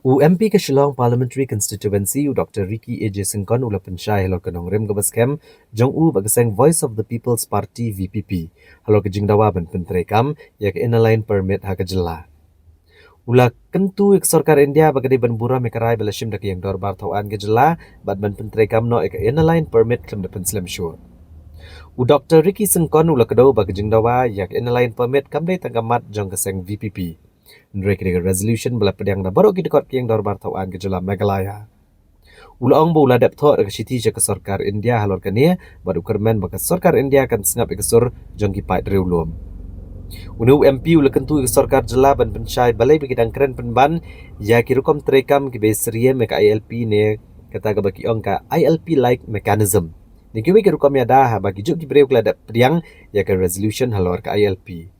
UMP ke Shillong Parliamentary Constituency Dr. Ricky A. Singkon ula pensyai halo kenong rem gabas kem jong bagaseng Voice of the People's Party VPP halo kejing dawa ban pentrekam yak inaline permit ha kejela. Ula kentu ik sarkar India bagade ban bura mekarai belashim dak yang dorbar tauan kejela bat ban pentrekam no ik inaline permit klem depan slam sure. Dr. Ricky Singkon ula kedau bagajing dawa yak inaline permit kambe tanggamat jong keseng VPP. Mereka dengan resolution bela pedang na baru kita kot yang dorbar tauan ke jelam Meghalaya. Ulang bu uladap thok ke siti je ke sarkar India halor kania baru kermen baka sarkar India akan sengap ikesur jongki pait reulum. Unu MP ula kentu ke sarkar jela ban pensyai balai bagi keren penban ya kirukom terekam ki beserie meka ILP ne kata ke bagi ongka ILP like mechanism. Nikiwi kirukom ya dah bagi juk ki breu keladap pedang ya ke resolution halor ke ILP.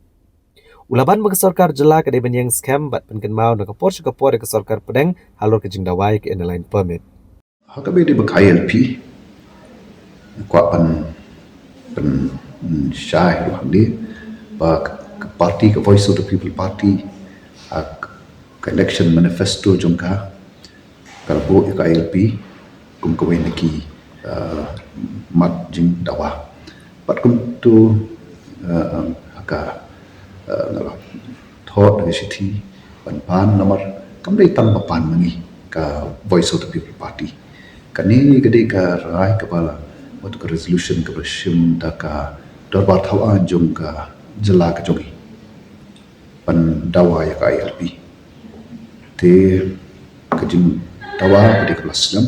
Ulaban bagi sarkar jela ke deben yang scam bat penken mau nak kapor ke sarkar pedang halor ke jingdawai ke inaline permit. Hakabe di bak ILP kwa pen syai lu handi bak parti ke Voice of the People Party ke election manifesto jongka kalbo ke ILP kum ke wenki mat jing dawa pat kum tu haka ngala thot ke sithi pan nomor kam dei tam pan mangi ka Voice of the People Party kani gede ka rai kepala waktu ke resolution ke bershim daka dorbar thawan jong ka jela ka jogi pan dawa ya ka ILP te kejing dawa gede ke laslam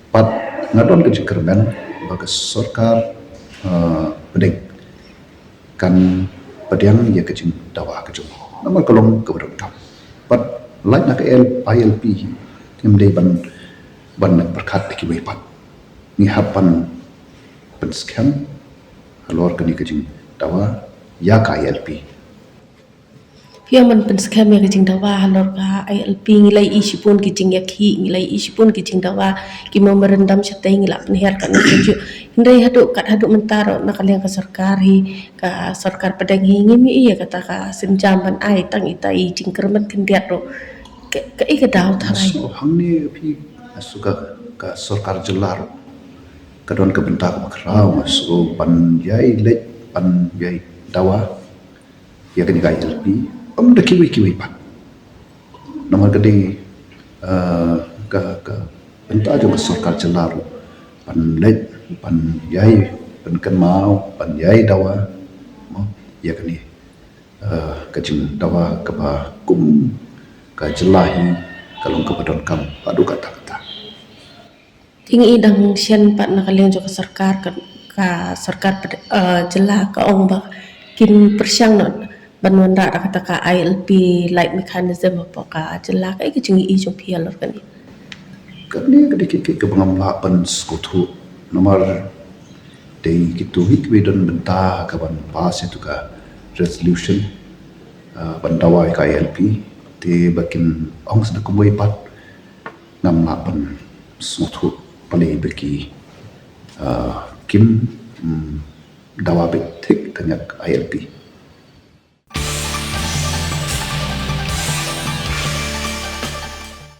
pat ngadon ke kermen bagas sarkar pedeng kan pediang ya kejing dawa ke jong nama kolong ke berkam pat lain nak ILP tim dei ban berkat ki wepat ni hapan penskem halor kani kejing dawa ya ka ILP Yang man penskam ya kicing dawa halor ka ILP ngilai isipun kicing yakhi ngilai isipun kicing dawa ki memerendam syatay ngilap penhiar kan setuju hindai haduk kat haduk mentaro nakaliang ka sarkar pedang ngimi iya kata ka senjam ban ai tang itai jingkerman kendiat ro ke ika daw tharai so hangni pi suka ka sarkar jelar kadon ke bentak makrau so pan yai lek pan yai dawa ya kani ka ILP da kiwi pat nomor gede ka bentak jo ka sarkar jelar pan lek pan yai pan kenmau pan yai dawa mo ya kani kajing dawa ka ba kum ka jelahi kalong ka badon kam adu kata-kata tingi idang sian pat nakaliang jo ka sarkar jela ka ong ba kin persyang non banwanda kata ka ILP like mechanism apa ka jela ka kicing i jo pialor kan kani ke pengamlapan skutu nomor dei gitu hikbedon benta ka ban pas itu ka resolution bandawai ka ILP te bakin ong sa kumway pat ngamlapan skutu pali beki kim dawa betik tanyak ILP